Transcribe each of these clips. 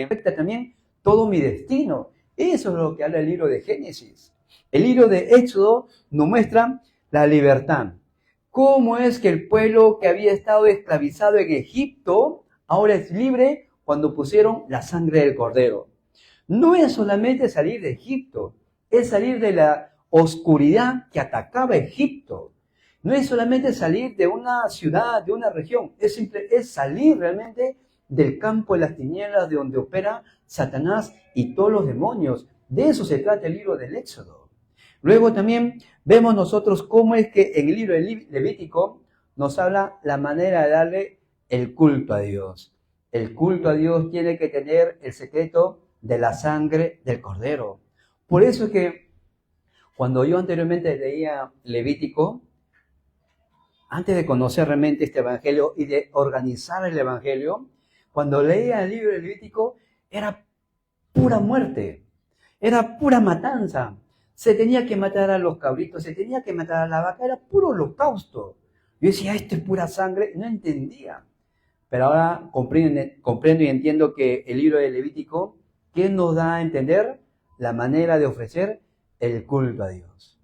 afecta también todo mi destino. Eso es lo que habla el libro de Génesis. El libro de Éxodo nos muestra la libertad. ¿Cómo es que el pueblo que había estado esclavizado en Egipto ahora es libre cuando pusieron la sangre del cordero? No es solamente salir de Egipto, es salir de la oscuridad que atacaba Egipto. No es solamente salir de una ciudad, de una región, es salir realmente del campo de las tinieblas de donde opera Satanás y todos los demonios. De eso se trata el libro del Éxodo. Luego también vemos nosotros cómo es que en el libro de Levítico nos habla la manera de darle el culto a Dios. El culto a Dios tiene que tener el secreto de la sangre del cordero. Por eso es que cuando yo anteriormente leía Levítico, antes de conocer realmente este evangelio y de organizar el evangelio, cuando leía el libro de Levítico era pura muerte, era pura matanza. Se tenía que matar a los cabritos, se tenía que matar a la vaca, era puro holocausto. Yo decía, esto es pura sangre, no entendía. Pero ahora comprendo y entiendo que el libro de Levítico, ¿qué nos da a entender? La manera de ofrecer el culto a Dios.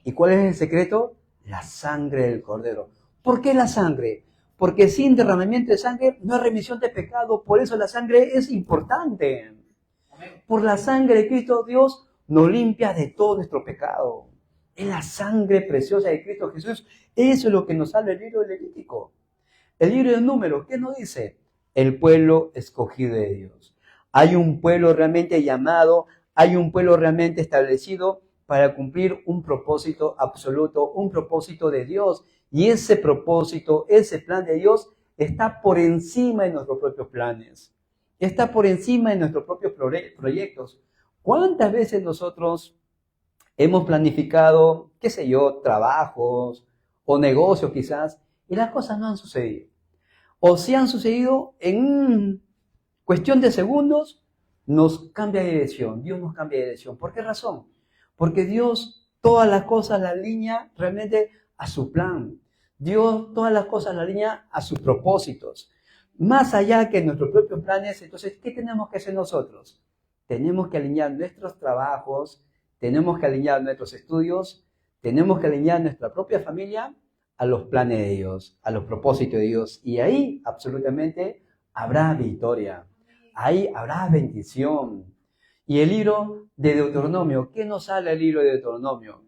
¿Y cuál es el secreto? La sangre del cordero. ¿Por qué la sangre? Porque sin derramamiento de sangre no hay remisión de pecado. Por eso la sangre es importante. Por la sangre de Cristo Dios nos limpia de todo nuestro pecado. Es la sangre preciosa de Cristo Jesús. Eso es lo que nos habla el libro de Levítico. El libro de Números, ¿qué nos dice? El pueblo escogido de Dios. Hay un pueblo realmente llamado, hay un pueblo realmente establecido para cumplir un propósito absoluto, un propósito de Dios. Y ese propósito, ese plan de Dios está por encima de nuestros propios planes. Está por encima de nuestros propios proyectos. ¿Cuántas veces nosotros hemos planificado, qué sé yo, trabajos o negocios quizás, y las cosas no han sucedido? O si han sucedido en cuestión de segundos, nos cambia de dirección. Dios nos cambia de dirección. ¿Por qué razón? Porque Dios todas las cosas las alinea realmente a su plan. Dios todas las cosas las alinea a sus propósitos. Más allá que nuestros propios planes, entonces, ¿qué tenemos que hacer nosotros? Tenemos que alinear nuestros trabajos, tenemos que alinear nuestros estudios, tenemos que alinear nuestra propia familia a los planes de Dios, a los propósitos de Dios. Y ahí absolutamente habrá victoria. Ahí habrá bendición. Y el libro de Deuteronomio, ¿qué nos habla el libro de Deuteronomio?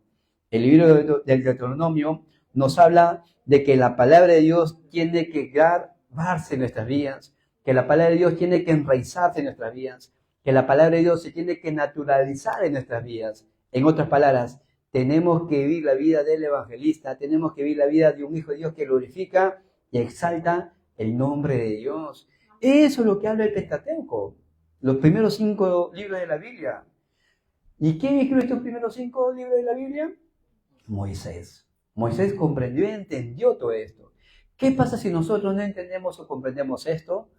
El libro del Deuteronomio nos habla de que la palabra de Dios tiene que grabarse en nuestras vidas, que la palabra de Dios tiene que enraizarse en nuestras vidas, que la palabra de Dios se tiene que naturalizar en nuestras vidas. En otras palabras, tenemos que vivir la vida del evangelista, tenemos que vivir la vida de un hijo de Dios que glorifica y exalta el nombre de Dios. Eso es lo que habla el Pentateuco, los primeros 5 libros de la Biblia. ¿Y quién escribió estos primeros 5 libros de la Biblia? Moisés. Moisés comprendió y entendió todo esto. ¿Qué pasa si nosotros no entendemos o comprendemos esto?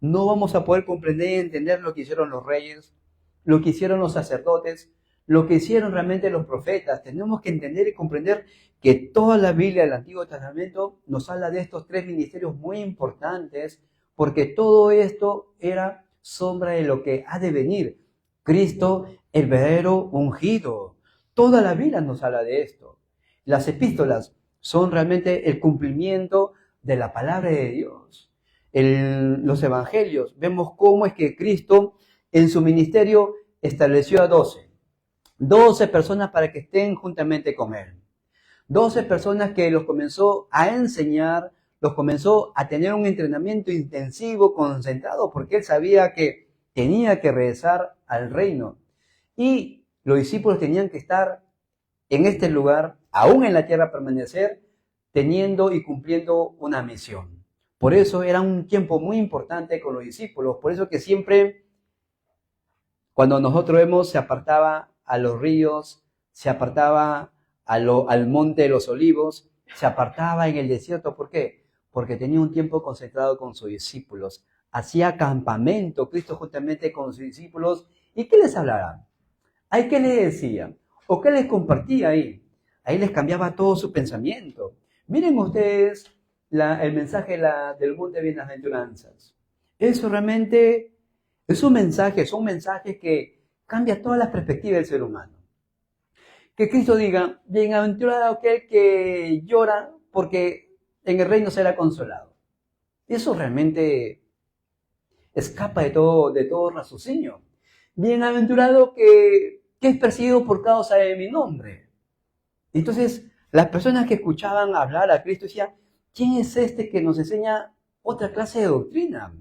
No vamos a poder comprender y entender lo que hicieron los reyes, lo que hicieron los sacerdotes, lo que hicieron realmente los profetas. Tenemos que entender y comprender que toda la Biblia del Antiguo Testamento nos habla de estos 3 ministerios muy importantes, porque todo esto era sombra de lo que ha de venir. Cristo, el verdadero ungido. Toda la Biblia nos habla de esto. Las epístolas son realmente el cumplimiento de la palabra de Dios. Los evangelios, vemos cómo es que Cristo en su ministerio estableció a 12 personas para que estén juntamente con Él. 12 personas que los comenzó a enseñar, los comenzó a tener un entrenamiento intensivo, concentrado, porque Él sabía que tenía que regresar al reino. Y los discípulos tenían que estar en este lugar, aún en la tierra permanecer, teniendo y cumpliendo una misión. Por eso era un tiempo muy importante con los discípulos, por eso que siempre, cuando nosotros vemos, se apartaba a los ríos, se apartaba al monte de los olivos, se apartaba en el desierto. ¿Por qué? Porque tenía un tiempo concentrado con sus discípulos. Hacía campamento Cristo justamente con sus discípulos. ¿Y qué les hablaba? ¿Ay, qué les decía? ¿O qué les compartía ahí? Ahí les cambiaba todo su pensamiento. Miren ustedes el mensaje del monte de bienaventuranzas. Eso realmente Son mensajes que cambian toda la perspectiva del ser humano. Que Cristo diga, bienaventurado aquel que llora porque en el reino será consolado. Eso realmente escapa de todo raciocinio. Bienaventurado que es perseguido por causa de mi nombre. Entonces, las personas que escuchaban hablar a Cristo decían, ¿quién es este que nos enseña otra clase de doctrina?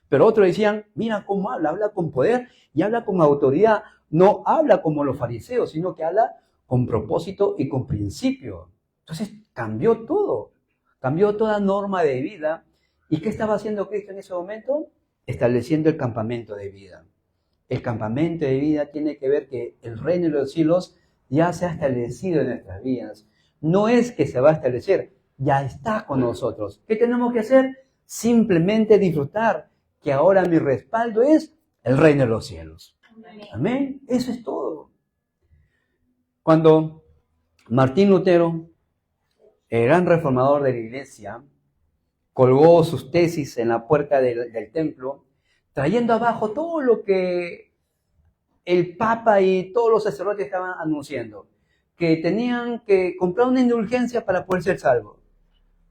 Pero otros decían, mira cómo habla con poder y habla con autoridad. No habla como los fariseos, sino que habla con propósito y con principio. Entonces cambió todo, cambió toda norma de vida. ¿Y qué estaba haciendo Cristo en ese momento? Estableciendo el campamento de vida. El campamento de vida tiene que ver que el reino de los cielos ya se ha establecido en nuestras vidas. No es que se va a establecer, ya está con nosotros. ¿Qué tenemos que hacer? Simplemente disfrutar que ahora mi respaldo es el reino de los cielos. Amén. Eso es todo. Cuando Martín Lutero, el gran reformador de la iglesia, colgó sus tesis en la puerta del templo, trayendo abajo todo lo que el Papa y todos los sacerdotes estaban anunciando, que tenían que comprar una indulgencia para poder ser salvos.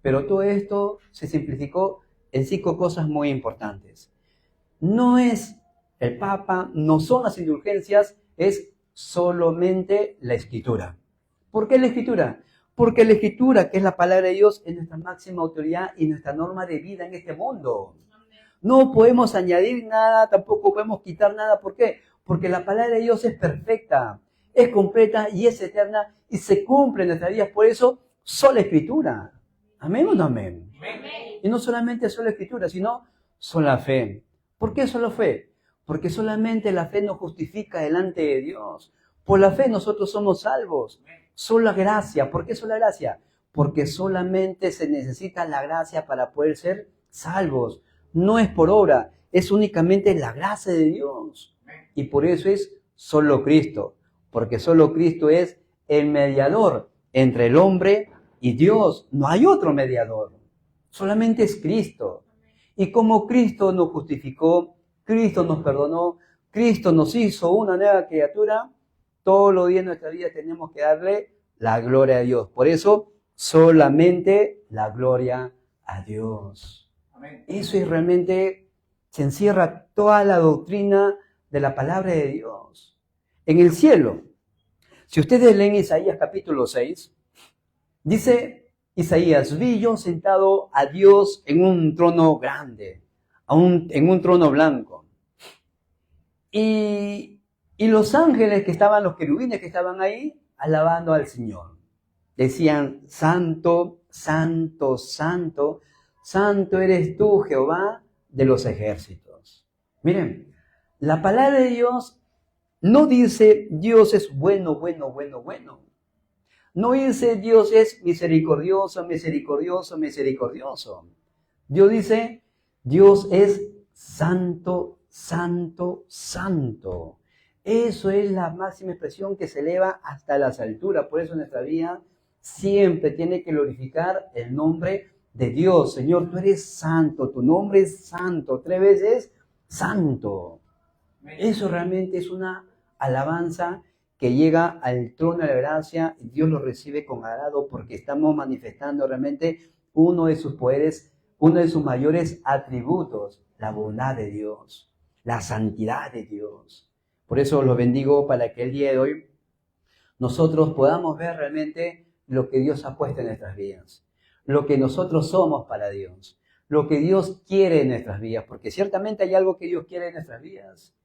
Pero todo esto se simplificó en 5 cosas muy importantes. No es el Papa, no son las indulgencias, es solamente la Escritura. ¿Por qué la Escritura? Porque la Escritura, que es la palabra de Dios, es nuestra máxima autoridad y nuestra norma de vida en este mundo. No podemos añadir nada, tampoco podemos quitar nada. ¿Por qué? Porque la palabra de Dios es perfecta, es completa y es eterna y se cumple en nuestras vidas. Por eso, sola Escritura. ¿Amén o no amén? Amén. Y no solamente sola Escritura, sino sola fe. ¿Por qué solo fe? Porque solamente la fe nos justifica delante de Dios. Por la fe nosotros somos salvos. Sola gracia. ¿Por qué sola gracia? Porque solamente se necesita la gracia para poder ser salvos. No es por obra, es únicamente la gracia de Dios. Y por eso es solo Cristo. Porque solo Cristo es el mediador entre el hombre y Dios. No hay otro mediador. Solamente es Cristo. Y como Cristo nos justificó, Cristo nos perdonó, Cristo nos hizo una nueva criatura, todos los días de nuestra vida tenemos que darle la gloria a Dios. Por eso, solamente la gloria a Dios. Amén. Eso es realmente, se encierra toda la doctrina de la palabra de Dios. En el cielo, si ustedes leen Isaías capítulo 6, dice Isaías, vi yo sentado a Dios en un trono grande, en un trono blanco. Y los ángeles que estaban, los querubines que estaban ahí, alabando al Señor. Decían, santo, santo, santo, santo eres tú, Jehová de los ejércitos. Miren, la palabra de Dios no dice Dios es bueno, bueno, bueno, bueno. No dice Dios es misericordioso, misericordioso, misericordioso. Dios dice Dios es santo, santo, santo. Eso es la máxima expresión que se eleva hasta las alturas. Por eso nuestra vida siempre tiene que glorificar el nombre de Dios. Señor, tú eres santo, tu nombre es santo, 3 veces santo. Eso realmente es una alabanza que llega al trono de la gracia y Dios lo recibe con agrado porque estamos manifestando realmente uno de sus poderes, uno de sus mayores atributos, la bondad de Dios, la santidad de Dios. Por eso los bendigo para que el día de hoy nosotros podamos ver realmente lo que Dios ha puesto en nuestras vidas, lo que nosotros somos para Dios, lo que Dios quiere en nuestras vidas, porque ciertamente hay algo que Dios quiere en nuestras vidas.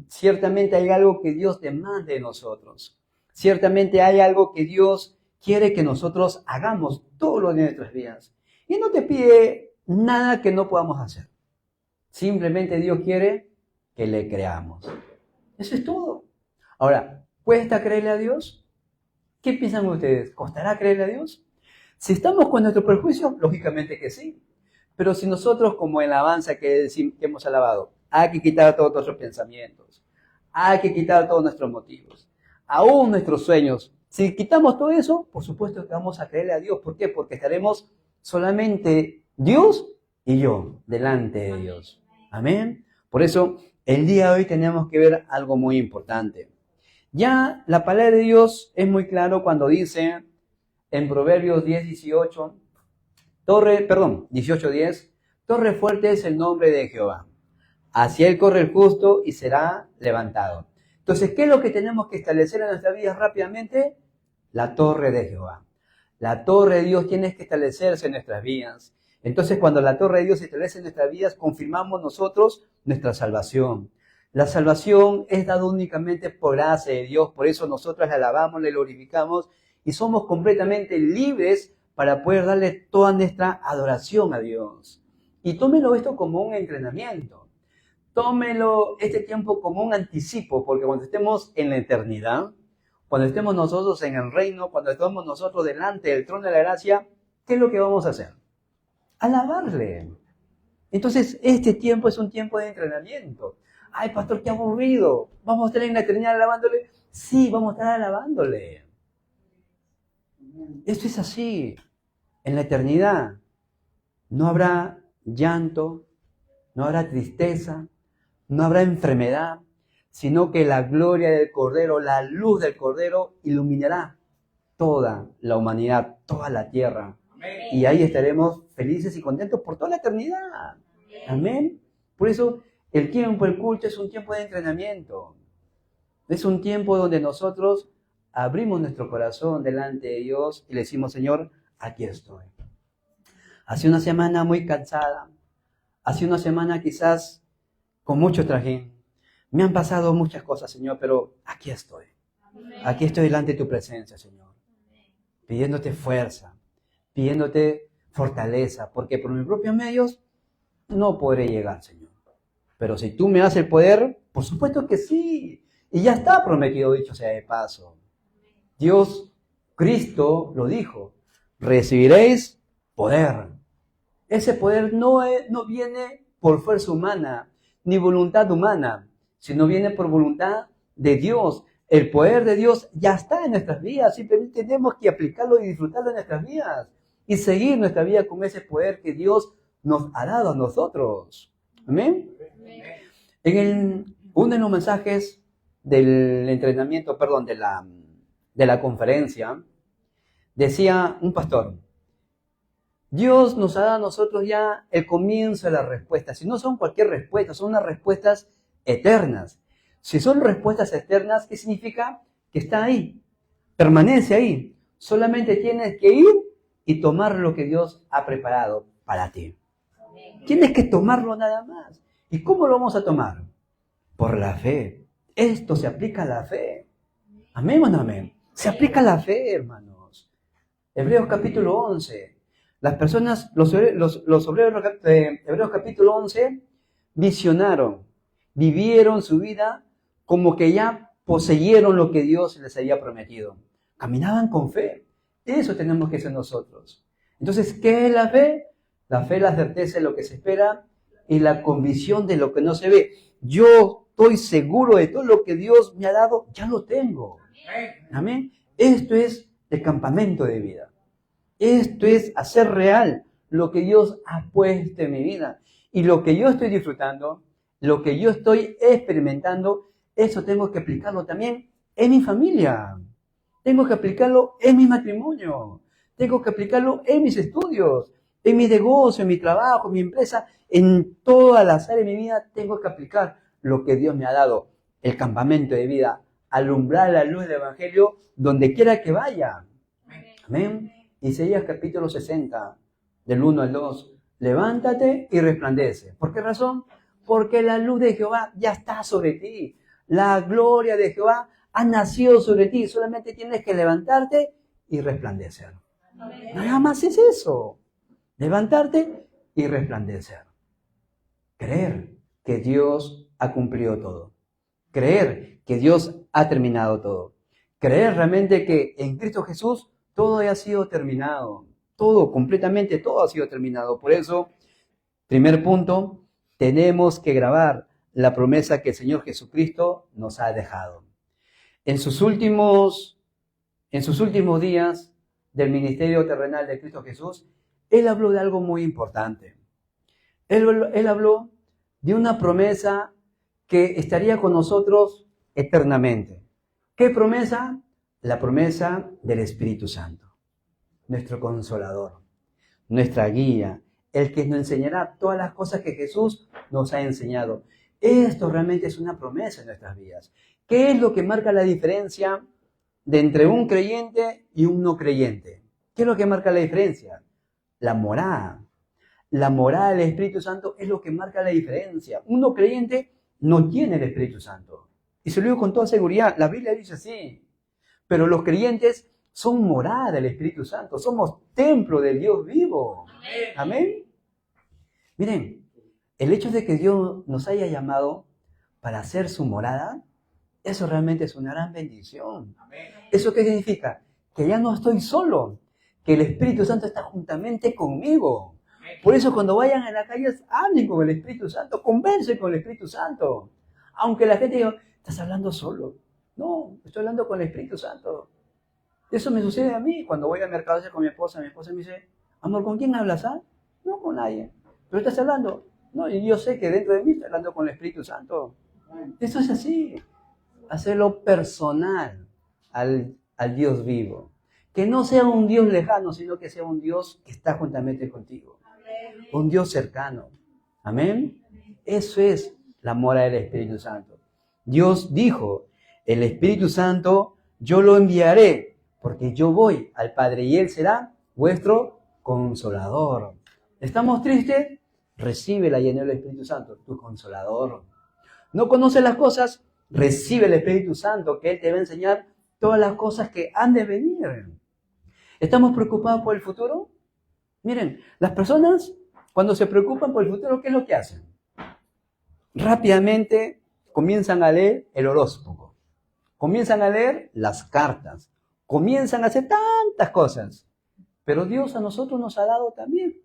Ciertamente hay algo que Dios demanda de nosotros. Ciertamente hay algo que Dios quiere que nosotros hagamos todo lo de nuestras vidas. Y no te pide nada que no podamos hacer. Simplemente Dios quiere que le creamos. Eso es todo. Ahora, ¿cuesta creerle a Dios? ¿Qué piensan ustedes? ¿Costará creerle a Dios? Si estamos con nuestro prejuicio, lógicamente que sí. Pero si nosotros, como en la alabanza que hemos alabado, hay que quitar todos nuestros pensamientos, hay que quitar todos nuestros motivos, aún nuestros sueños. Si quitamos todo eso, por supuesto que vamos a creerle a Dios. ¿Por qué? Porque estaremos solamente Dios y yo delante de Dios. Amén. Por eso el día de hoy tenemos que ver algo muy importante. Ya la palabra de Dios es muy claro cuando dice en Proverbios 10:18, 18:10, torre fuerte es el nombre de Jehová. Hacia él corre el justo y será levantado. Entonces, ¿qué es lo que tenemos que establecer en nuestra vida rápidamente? La torre de Jehová. La torre de Dios tiene que establecerse en nuestras vidas. Entonces, cuando la torre de Dios se establece en nuestras vidas, confirmamos nosotros nuestra salvación. La salvación es dada únicamente por gracia de Dios, por eso nosotros le alabamos, le glorificamos y somos completamente libres para poder darle toda nuestra adoración a Dios. Y tómelo esto como un entrenamiento. Tómelo este tiempo como un anticipo, porque cuando estemos en la eternidad, cuando estemos nosotros en el reino, cuando estemos nosotros delante del trono de la gracia, ¿qué es lo que vamos a hacer? Alabarle. Entonces, este tiempo es un tiempo de entrenamiento. Ay, pastor, qué aburrido. ¿Vamos a estar en la eternidad alabándole? Sí, vamos a estar alabándole. Esto es así. En la eternidad no habrá llanto, no habrá tristeza, no habrá enfermedad, sino que la gloria del Cordero, la luz del Cordero iluminará toda la humanidad, toda la tierra. Y ahí estaremos felices y contentos por toda la eternidad. Amén. Por eso el tiempo, el culto es un tiempo de entrenamiento. Es un tiempo donde nosotros abrimos nuestro corazón delante de Dios y le decimos, Señor, aquí estoy. Hace una semana muy cansada, hace una semana quizás con mucho trajín. Me han pasado muchas cosas, Señor, pero aquí estoy. Aquí estoy delante de tu presencia, Señor. Pidiéndote fuerza, pidiéndote fortaleza, porque por mis propios medios no podré llegar, Señor. Pero si tú me das el poder, por supuesto que sí. Y ya está prometido, dicho sea de paso. Dios, Cristo lo dijo, recibiréis poder. Ese poder no viene por fuerza humana, ni voluntad humana, sino viene por voluntad de Dios. El poder de Dios ya está en nuestras vidas, simplemente tenemos que aplicarlo y disfrutarlo en nuestras vidas y seguir nuestra vida con ese poder que Dios nos ha dado a nosotros. Amén. En uno de los mensajes del entrenamiento, de la conferencia, decía un pastor, Dios nos ha dado a nosotros ya el comienzo de las respuestas. Si no son cualquier respuesta, son unas respuestas eternas. Si son respuestas eternas, ¿qué significa? Que está ahí, permanece ahí. Solamente tienes que ir y tomar lo que Dios ha preparado para ti. Tienes que tomarlo nada más. ¿Y cómo lo vamos a tomar? Por la fe. Esto se aplica a la fe. Amén o no amén. Se aplica a la fe, hermanos. Hebreos capítulo 11. Las personas, los obreros de Hebreos capítulo 11, visionaron, vivieron su vida como que ya poseyeron lo que Dios les había prometido. Caminaban con fe. Eso tenemos que ser nosotros. Entonces, ¿qué es la fe? La fe es la certeza de lo que se espera y la convicción de lo que no se ve. Yo estoy seguro de todo lo que Dios me ha dado, ya lo tengo. Amén. Esto es el campamento de vida. Esto es hacer real lo que Dios ha puesto en mi vida. Y lo que yo estoy disfrutando, lo que yo estoy experimentando, eso tengo que aplicarlo también en mi familia. Tengo que aplicarlo en mi matrimonio. Tengo que aplicarlo en mis estudios, en mi negocio, en mi trabajo, en mi empresa. En todas las áreas de mi vida tengo que aplicar lo que Dios me ha dado. El campamento de vida. Alumbrar la luz del Evangelio donde quiera que vaya. Amén. Isaías capítulo 60, del 1 al 2. Levántate y resplandece. ¿Por qué razón? Porque la luz de Jehová ya está sobre ti. La gloria de Jehová ha nacido sobre ti. Solamente tienes que levantarte y resplandecer. Amén. Nada más es eso. Levantarte y resplandecer. Creer que Dios ha cumplido todo. Creer que Dios ha terminado todo. Creer realmente que en Cristo Jesús todo ha sido terminado. Todo, completamente todo ha sido terminado. Por eso, primer punto, tenemos que grabar la promesa que el Señor Jesucristo nos ha dejado. En sus últimos días del ministerio terrenal de Cristo Jesús, Él habló de algo muy importante. Él habló de una promesa que estaría con nosotros eternamente. ¿Qué promesa? La promesa del Espíritu Santo, nuestro consolador, nuestra guía, el que nos enseñará todas las cosas que Jesús nos ha enseñado. Esto realmente es una promesa en nuestras vidas. ¿Qué es lo que marca la diferencia de entre un creyente y un no creyente? ¿Qué es lo que marca la diferencia? La morada. La morada del Espíritu Santo es lo que marca la diferencia. Un no creyente no tiene el Espíritu Santo. Y se lo digo con toda seguridad, la Biblia dice así. Pero los creyentes son morada del Espíritu Santo, somos templo del Dios vivo. Amén. Miren, el hecho de que Dios nos haya llamado para ser su morada, eso realmente es una gran bendición. ¿Eso qué significa? Que ya no estoy solo, que el Espíritu Santo está juntamente conmigo. Por eso cuando vayan a la calle, hablen con el Espíritu Santo, conversen con el Espíritu Santo. Aunque la gente diga, estás hablando solo. No, estoy hablando con el Espíritu Santo. Eso me sucede a mí cuando voy al mercado con mi esposa me dice, amor, ¿con quién hablas? ¿Ah? No, con nadie. ¿Pero estás hablando? No, y yo sé que dentro de mí estoy hablando con el Espíritu Santo. Eso es así. Hacerlo personal al Dios vivo. Que no sea un Dios lejano, sino que sea un Dios que está juntamente contigo. Un Dios cercano. Amén. Eso es la morada del Espíritu Santo. Dios dijo, el Espíritu Santo yo lo enviaré, porque yo voy al Padre y Él será vuestro consolador. ¿Estamos tristes? Recibe la llenura del Espíritu Santo, tu consolador. ¿No conoces las cosas? Recibe el Espíritu Santo, que Él te va a enseñar todas las cosas que han de venir. ¿Estamos preocupados por el futuro? Miren, las personas cuando se preocupan por el futuro, ¿qué es lo que hacen? Rápidamente comienzan a leer el horóscopo, comienzan a leer las cartas, comienzan a hacer tantas cosas. Pero Dios a nosotros nos ha dado también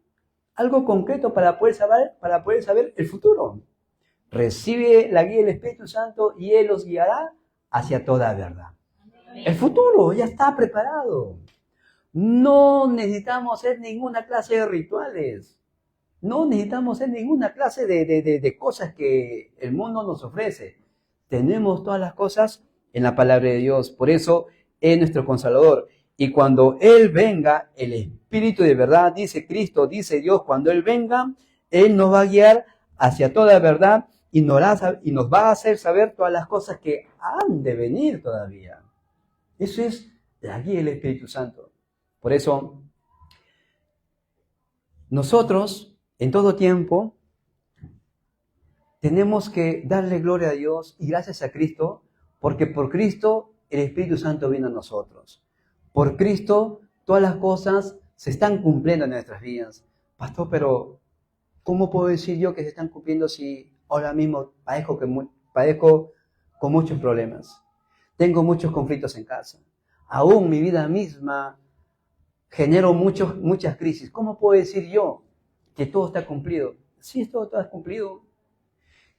algo concreto para poder saber el futuro. Recibe la guía del Espíritu Santo y Él los guiará hacia toda verdad. El futuro ya está preparado. No necesitamos hacer ninguna clase de rituales. No necesitamos hacer ninguna clase de cosas que el mundo nos ofrece. Tenemos todas las cosas en la palabra de Dios. Por eso es nuestro consolador. Y cuando Él venga, el Espíritu de verdad, dice Cristo, dice Dios, cuando Él venga, Él nos va a guiar hacia toda verdad y nos va a hacer saber todas las cosas que han de venir todavía. Eso es la guía del Espíritu Santo. Por eso, nosotros, en todo tiempo, tenemos que darle gloria a Dios y gracias a Cristo, porque por Cristo el Espíritu Santo vino a nosotros. Por Cristo todas las cosas se están cumpliendo en nuestras vidas. Pastor, pero ¿cómo puedo decir yo que se están cumpliendo si ahora mismo padezco con muchos problemas? Tengo muchos conflictos en casa. Aún mi vida misma genero muchas crisis. ¿Cómo puedo decir yo que todo está cumplido? Sí, todo está cumplido.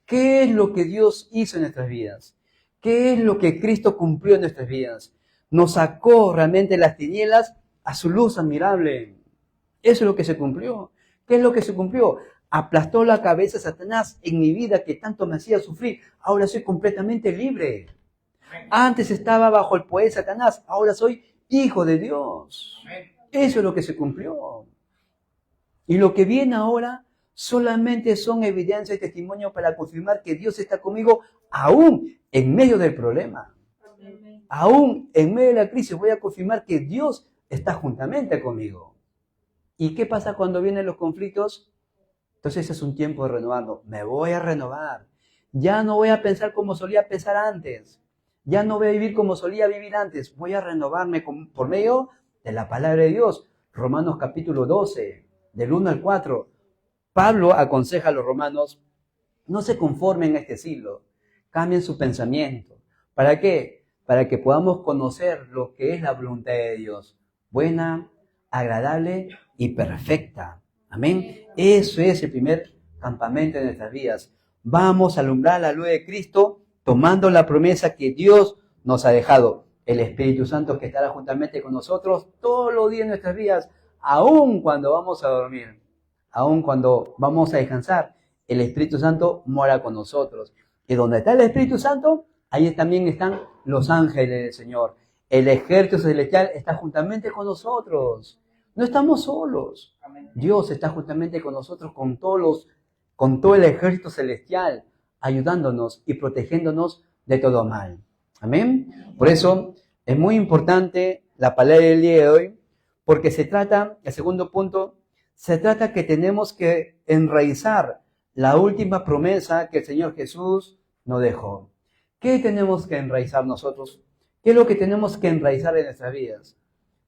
¿Qué es lo que Dios hizo en nuestras vidas? ¿Qué es lo que Cristo cumplió en nuestras vidas? Nos sacó realmente las tinieblas a su luz admirable. Eso es lo que se cumplió. ¿Qué es lo que se cumplió? Aplastó la cabeza a Satanás en mi vida que tanto me hacía sufrir. Ahora soy completamente libre. Antes estaba bajo el poder de Satanás. Ahora soy hijo de Dios. Eso es lo que se cumplió. Y lo que viene ahora solamente son evidencia y testimonio para confirmar que Dios está conmigo aún en medio del problema. Aún en medio de la crisis voy a confirmar que Dios está juntamente conmigo. ¿Y qué pasa cuando vienen los conflictos? Entonces es un tiempo de renovarlo. Me voy a renovar. Ya no voy a pensar como solía pensar antes. Ya no voy a vivir como solía vivir antes. Voy a renovarme por medio de la palabra de Dios. Romanos capítulo 12, del 1 al 4. Pablo aconseja a los romanos, no se conformen a este siglo. Cambien su pensamiento. ¿Para qué? Para que podamos conocer lo que es la voluntad de Dios. Buena, agradable y perfecta. Amén. Eso es el primer campamento de nuestras vidas. Vamos a alumbrar la luz de Cristo tomando la promesa que Dios nos ha dejado. El Espíritu Santo que estará juntamente con nosotros todos los días de nuestras vidas, aun cuando vamos a dormir, aun cuando vamos a descansar. El Espíritu Santo mora con nosotros. Y donde está el Espíritu Santo, ahí también están los ángeles del Señor. El ejército celestial está juntamente con nosotros. No estamos solos. Dios está juntamente con nosotros, con todo el ejército celestial, ayudándonos y protegiéndonos de todo mal. Amén. Por eso es muy importante la palabra del día de hoy, porque se trata, el segundo punto, se trata que tenemos que enraizar la última promesa que el Señor Jesús nos dejó. ¿Qué tenemos que enraizar nosotros? ¿Qué es lo que tenemos que enraizar en nuestras vidas?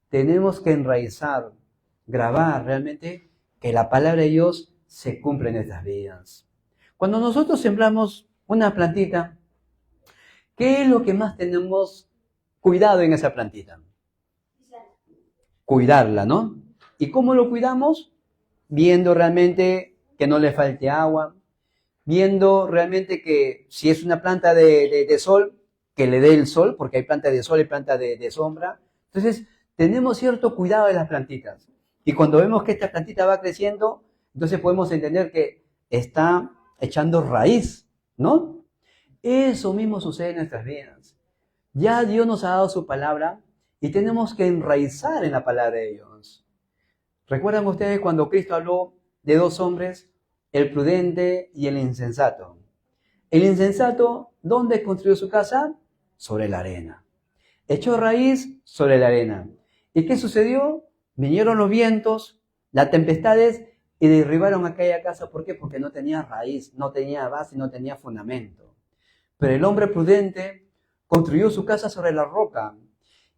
Tenemos que enraizar, grabar realmente que la palabra de Dios se cumple en nuestras vidas. Cuando nosotros sembramos una plantita, ¿qué es lo que más tenemos cuidado en esa plantita? Cuidarla, ¿no? ¿Y cómo lo cuidamos? Viendo realmente que no le falte agua, viendo realmente que si es una planta de sol, que le dé el sol, porque hay planta de sol y planta de sombra. Entonces, tenemos cierto cuidado de las plantitas. Y cuando vemos que esta plantita va creciendo, entonces podemos entender que está echando raíz, ¿no? Eso mismo sucede en nuestras vidas. Ya Dios nos ha dado su palabra y tenemos que enraizar en la palabra de Dios. ¿Recuerdan ustedes cuando Cristo habló de dos hombres, el prudente y el insensato? El insensato, ¿dónde construyó su casa? Sobre la arena. Echó raíz sobre la arena. ¿Y qué sucedió? Vinieron los vientos, las tempestades y derribaron aquella casa. ¿Por qué? Porque no tenía raíz, no tenía base, no tenía fundamento. Pero el hombre prudente construyó su casa sobre la roca.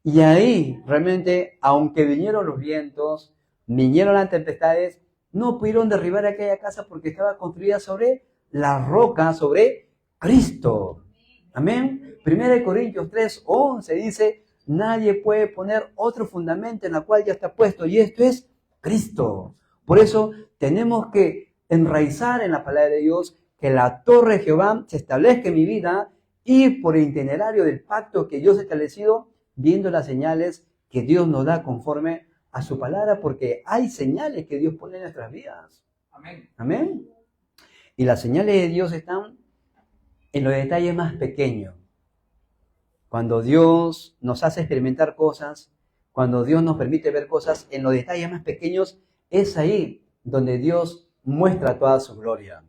Y ahí, realmente, aunque vinieron los vientos, vinieron las tempestades, no pudieron derribar aquella casa porque estaba construida sobre la roca, sobre Cristo. Amén. 1 Corintios 3:11 dice, nadie puede poner otro fundamento en la cual ya está puesto, y esto es Cristo. Por eso tenemos que enraizar en la palabra de Dios, que la torre de Jehová se establezca en mi vida, y por el itinerario del pacto que Dios ha establecido, viendo las señales que Dios nos da conforme a su palabra, porque hay señales que Dios pone en nuestras vidas. Amén. Amén. Y las señales de Dios están en los detalles más pequeños. Cuando Dios nos hace experimentar cosas, cuando Dios nos permite ver cosas en los detalles más pequeños, es ahí donde Dios muestra toda su gloria.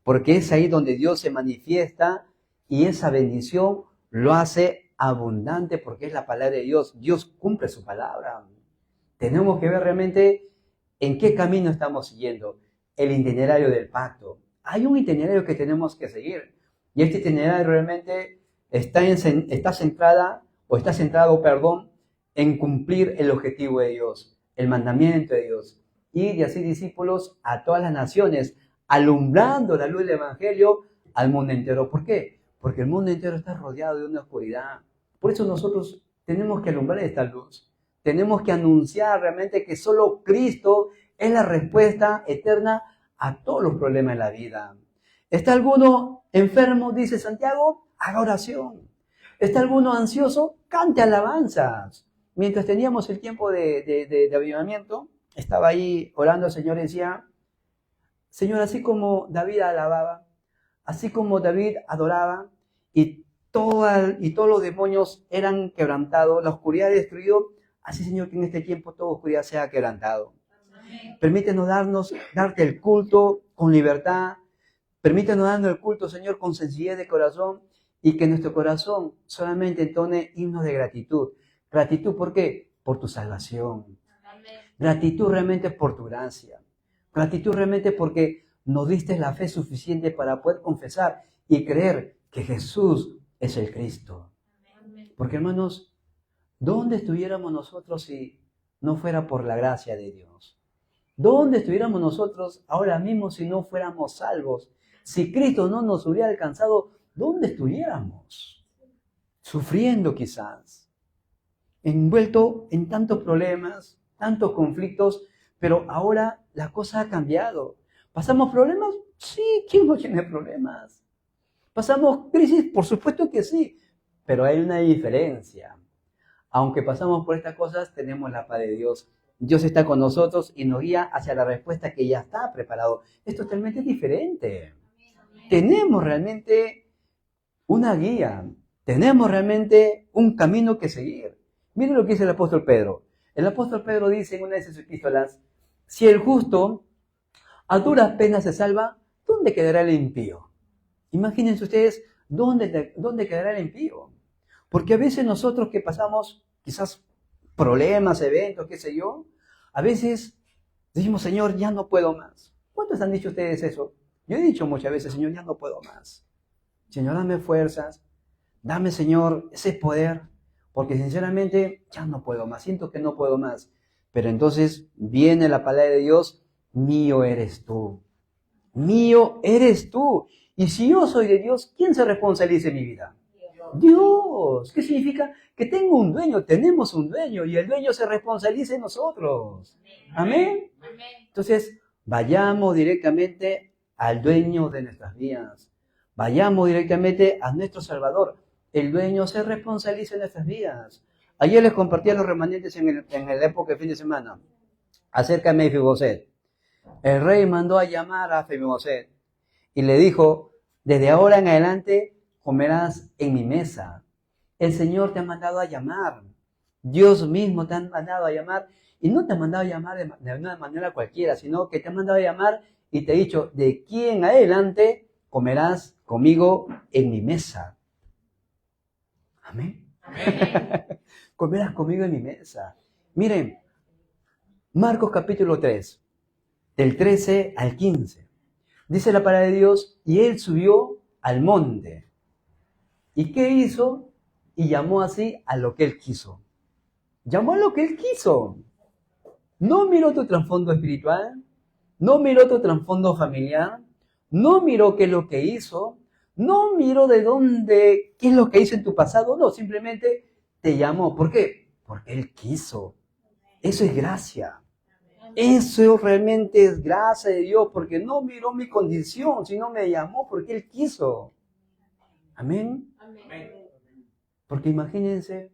Porque es ahí donde Dios se manifiesta y esa bendición lo hace abundante porque es la palabra de Dios. Dios cumple su palabra. Tenemos que ver realmente en qué camino estamos siguiendo, el itinerario del pacto. Hay un itinerario que tenemos que seguir y este itinerario realmente está centrado, en cumplir el objetivo de Dios, el mandamiento de Dios, ir y hacer discípulos a todas las naciones, alumbrando la luz del Evangelio al mundo entero. ¿Por qué? Porque el mundo entero está rodeado de una oscuridad. Por eso nosotros tenemos que alumbrar esta luz. Tenemos que anunciar realmente que solo Cristo es la respuesta eterna a todos los problemas de la vida. ¿Está alguno enfermo? Dice Santiago, haga oración. ¿Está alguno ansioso? Cante alabanzas. Mientras teníamos el tiempo de avivamiento, estaba ahí orando al Señor y decía, Señor, así como David alababa, así como David adoraba, y todos los demonios eran quebrantados, la oscuridad destruido, así, Señor, que en este tiempo toda oscuridad sea quebrantado. Amén. Permítenos darte el culto con libertad. Permítenos darnos el culto, Señor, con sencillez de corazón y que nuestro corazón solamente entone himnos de gratitud. ¿Gratitud por qué? Por tu salvación. Amén. Gratitud realmente por tu gracia. Gratitud realmente porque nos diste la fe suficiente para poder confesar y creer que Jesús es el Cristo. Amén. Porque, hermanos, ¿dónde estuviéramos nosotros si no fuera por la gracia de Dios? ¿Dónde estuviéramos nosotros ahora mismo si no fuéramos salvos? Si Cristo no nos hubiera alcanzado, ¿dónde estuviéramos? Sufriendo quizás, envuelto en tantos problemas, tantos conflictos, pero ahora la cosa ha cambiado. ¿Pasamos problemas? Sí, ¿quién no tiene problemas? ¿Pasamos crisis? Por supuesto que sí, pero hay una diferencia. Aunque pasamos por estas cosas, tenemos la paz de Dios. Dios está con nosotros y nos guía hacia la respuesta que ya está preparado. Es totalmente diferente. Tenemos realmente una guía. Tenemos realmente un camino que seguir. Miren lo que dice el apóstol Pedro. El apóstol Pedro dice en una de sus epístolas, si el justo a duras penas se salva, ¿dónde quedará el impío? Imagínense ustedes, ¿dónde quedará el impío? Porque a veces nosotros que pasamos quizás problemas, eventos, qué sé yo, a veces decimos, Señor, ya no puedo más. ¿Cuántos han dicho ustedes eso? Yo he dicho muchas veces, Señor, ya no puedo más. Señor, dame fuerzas, dame, Señor, ese poder, porque sinceramente ya no puedo más, siento que no puedo más. Pero entonces viene la palabra de Dios, mío eres tú, mío eres tú. Y si yo soy de Dios, ¿quién se responsabiliza en mi vida? Dios. ¿Qué significa? Que tengo un dueño, tenemos un dueño y el dueño se responsabiliza en nosotros. Amén. Entonces, vayamos directamente al dueño de nuestras vidas. Vayamos directamente a nuestro Salvador. El dueño se responsabiliza en nuestras vidas. Ayer les compartí a los remanentes en la época de fin de semana acerca de Mefiboset. El rey mandó a llamar a Mefiboset y le dijo, desde ahora en adelante comerás en mi mesa. El Señor te ha mandado a llamar. Dios mismo te ha mandado a llamar. Y no te ha mandado a llamar de una manera cualquiera, sino que te ha mandado a llamar y te ha dicho, de aquí en adelante comerás conmigo en mi mesa. Amén. Amén. Comerás conmigo en mi mesa. Miren, Marcos capítulo 3, del 13 al 15. Dice la palabra de Dios, y él subió al monte. ¿Y qué hizo? Y llamó así a lo que él quiso. Llamó a lo que él quiso. No miró tu trasfondo espiritual, no miró tu trasfondo familiar, no miró qué es lo que hizo, no miró de dónde, qué es lo que hizo en tu pasado, no, simplemente te llamó. ¿Por qué? Porque él quiso. Eso es gracia. Eso realmente es gracia de Dios, porque no miró mi condición, sino me llamó porque él quiso. Amén. Amén. Porque imagínense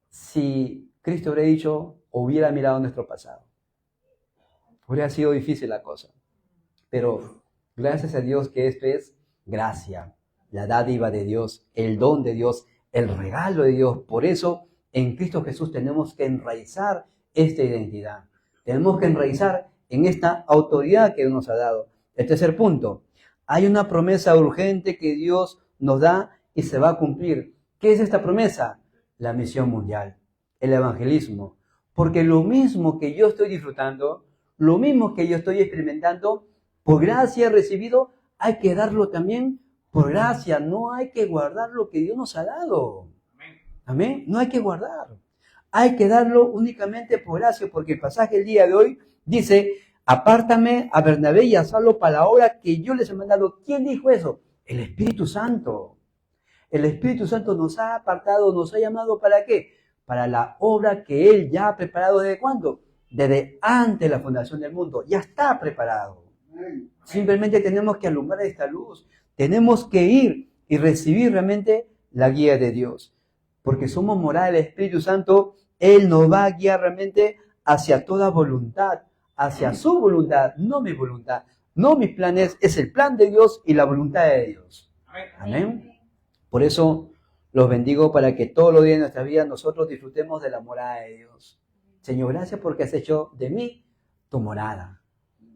si Cristo hubiera dicho, hubiera mirado nuestro pasado. Hubiera sido difícil la cosa. Pero gracias a Dios que esto es gracia, la dádiva de Dios, el don de Dios, el regalo de Dios. Por eso en Cristo Jesús tenemos que enraizar esta identidad. Tenemos que enraizar en esta autoridad que Dios nos ha dado. El tercer punto, hay una promesa urgente que Dios nos da y se va a cumplir. ¿Qué es esta promesa? La misión mundial, el evangelismo. Porque lo mismo que yo estoy disfrutando, lo mismo que yo estoy experimentando, por gracia he recibido, hay que darlo también por gracia. No hay que guardar lo que Dios nos ha dado. Amén. No hay que guardar. Hay que darlo únicamente por gracia, porque el pasaje del día de hoy dice, apártame a Bernabé y a Saulo para la obra que yo les he mandado. ¿Quién dijo eso? El Espíritu Santo. El Espíritu Santo nos ha apartado, nos ha llamado ¿para qué? Para la obra que Él ya ha preparado. ¿Desde cuándo? Desde antes de la fundación del mundo. Ya está preparado. Simplemente tenemos que alumbrar esta luz. Tenemos que ir y recibir realmente la guía de Dios. Porque somos morada del Espíritu Santo, Él nos va a guiar realmente hacia toda voluntad, hacia su voluntad, no mi voluntad, no mis planes, es el plan de Dios y la voluntad de Dios. Amén. Por eso los bendigo para que todos los días de nuestra vida nosotros disfrutemos de la morada de Dios. Señor, gracias porque has hecho de mí tu morada.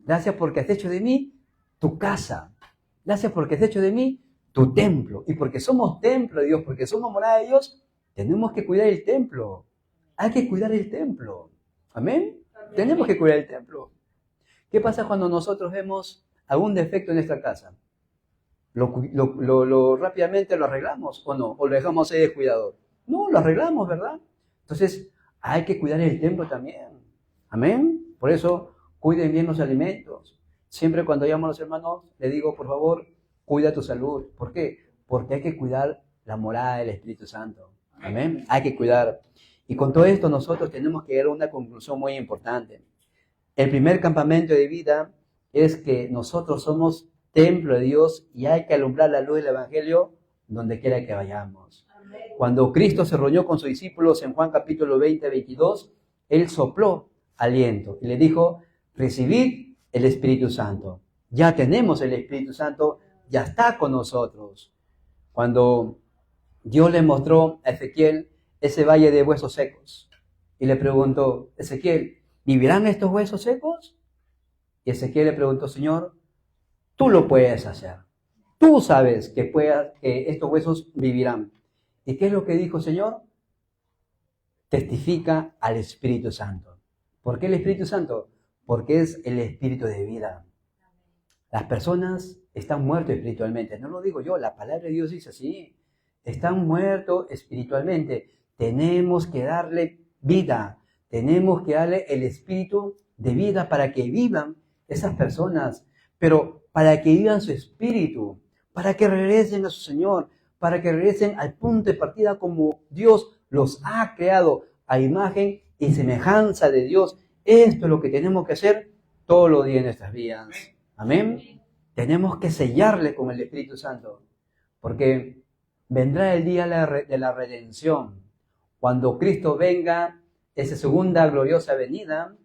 Gracias porque has hecho de mí tu casa. Gracias porque has hecho de mí tu templo. Y porque somos templo de Dios, porque somos morada de Dios, tenemos que cuidar el templo. Hay que cuidar el templo. ¿Amén? Tenemos que cuidar el templo. ¿Qué pasa cuando nosotros vemos algún defecto en nuestra casa? Rápidamente lo arreglamos o no, o lo dejamos ahí descuidado. No, lo arreglamos, ¿verdad? Entonces, hay que cuidar el templo también. Amén. Por eso, cuiden bien los alimentos. Siempre cuando llamo a los hermanos, les digo, por favor, cuida tu salud. ¿Por qué? Porque hay que cuidar la morada del Espíritu Santo. Amén. Hay que cuidar. Y con todo esto nosotros tenemos que llegar a una conclusión muy importante. El primer campamento de vida es que nosotros somos templo de Dios y hay que alumbrar la luz del Evangelio donde quiera que vayamos. Amén. Cuando Cristo se reunió con sus discípulos en Juan capítulo 20, 22, Él sopló aliento y le dijo, recibid el Espíritu Santo. Ya tenemos el Espíritu Santo, ya está con nosotros. cuando Dios le mostró a Ezequiel ese valle de huesos secos y le preguntó, Ezequiel, ¿vivirán estos huesos secos? Y Ezequiel le preguntó, Señor, tú lo puedes hacer. Tú sabes que estos huesos vivirán. ¿Y qué es lo que dijo el Señor? Testifica al Espíritu Santo. ¿Por qué el Espíritu Santo? Porque es el Espíritu de vida. Las personas están muertas espiritualmente. No lo digo yo, la palabra de Dios dice así. Están muertos espiritualmente. Tenemos que darle vida. Tenemos que darle el Espíritu de vida para que vivan esas personas. Pero para que vivan su espíritu, para que regresen a su Señor, para que regresen al punto de partida como Dios los ha creado a imagen y semejanza de Dios. Esto es lo que tenemos que hacer todos los días en nuestras vidas. Amén. Tenemos que sellarle con el Espíritu Santo, porque vendrá el día de la redención. Cuando Cristo venga, esa segunda gloriosa venida,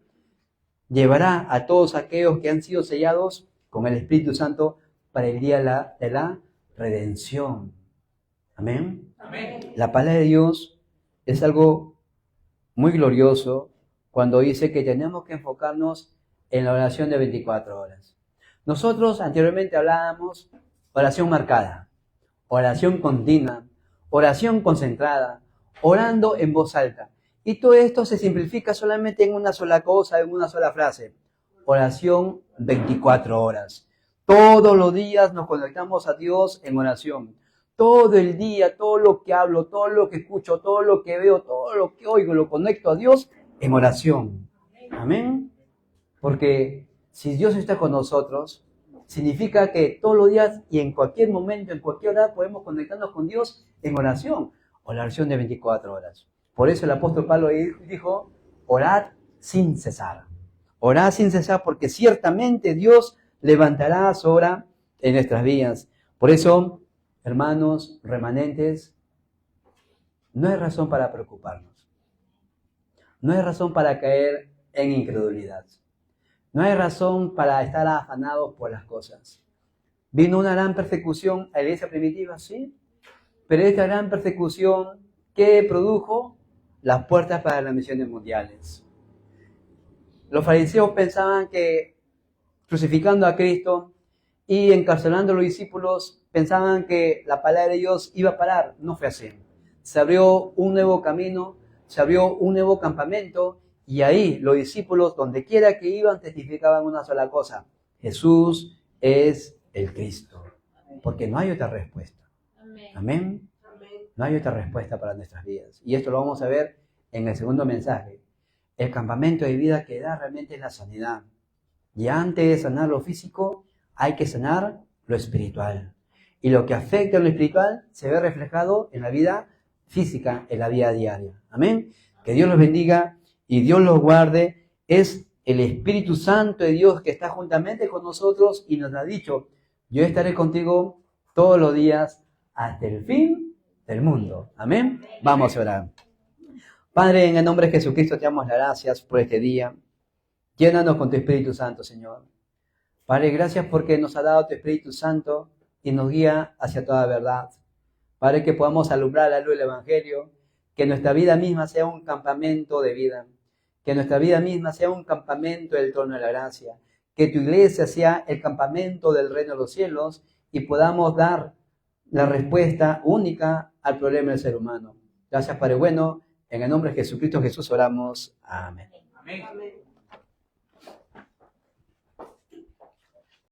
llevará a todos aquellos que han sido sellados con el Espíritu Santo para el día de la redención. Amén. Amén. La palabra de Dios es algo muy glorioso cuando dice que tenemos que enfocarnos en la oración de 24 horas. Nosotros anteriormente hablábamos oración marcada, oración continua, oración concentrada, orando en voz alta. Y todo esto se simplifica solamente en una sola cosa, en una sola frase. Oración 24 horas. Todos los días nos conectamos a Dios en oración. Todo el día, todo lo que hablo, todo lo que escucho, todo lo que veo, todo lo que oigo, lo conecto a Dios en oración. Amén. Porque si Dios está con nosotros, significa que todos los días y en cualquier momento, en cualquier hora, podemos conectarnos con Dios en oración. Oración de 24 horas. Por eso el apóstol Pablo dijo, orad sin cesar. Orad sin cesar porque ciertamente Dios levantará su obra en nuestras vidas. Por eso, hermanos remanentes, no hay razón para preocuparnos. No hay razón para caer en incredulidad. No hay razón para estar afanados por las cosas. ¿Vino una gran persecución a la iglesia primitiva? Sí. Pero esta gran persecución, ¿qué produjo? Las puertas para las misiones mundiales. Los fariseos pensaban que crucificando a Cristo y encarcelando a los discípulos, pensaban que la palabra de Dios iba a parar. No fue así. Se abrió un nuevo camino, se abrió un nuevo campamento y ahí los discípulos, donde quiera que iban, testificaban una sola cosa. Jesús es el Cristo. Porque no hay otra respuesta. Amén. No hay otra respuesta para nuestras vidas. Y esto lo vamos a ver en el segundo mensaje. El campamento de vida que da realmente es la sanidad. Y antes de sanar lo físico, hay que sanar lo espiritual. Y lo que afecta a lo espiritual se ve reflejado en la vida física, en la vida diaria. Amén. Que Dios los bendiga y Dios los guarde. Es el Espíritu Santo de Dios que está juntamente con nosotros y nos ha dicho, yo estaré contigo todos los días hasta el fin del mundo. Amén. Vamos a orar. Padre, en el nombre de Jesucristo te damos las gracias por este día. Llénanos con tu Espíritu Santo, Señor. Padre, gracias porque nos ha dado tu Espíritu Santo y nos guía hacia toda verdad. Padre, que podamos alumbrar la luz del Evangelio, que nuestra vida misma sea un campamento de vida, que nuestra vida misma sea un campamento del trono de la gracia, que tu iglesia sea el campamento del reino de los cielos y podamos dar la respuesta única al problema del ser humano. Gracias, Padre bueno. En el nombre de Jesucristo Jesús oramos. Amén. Amén.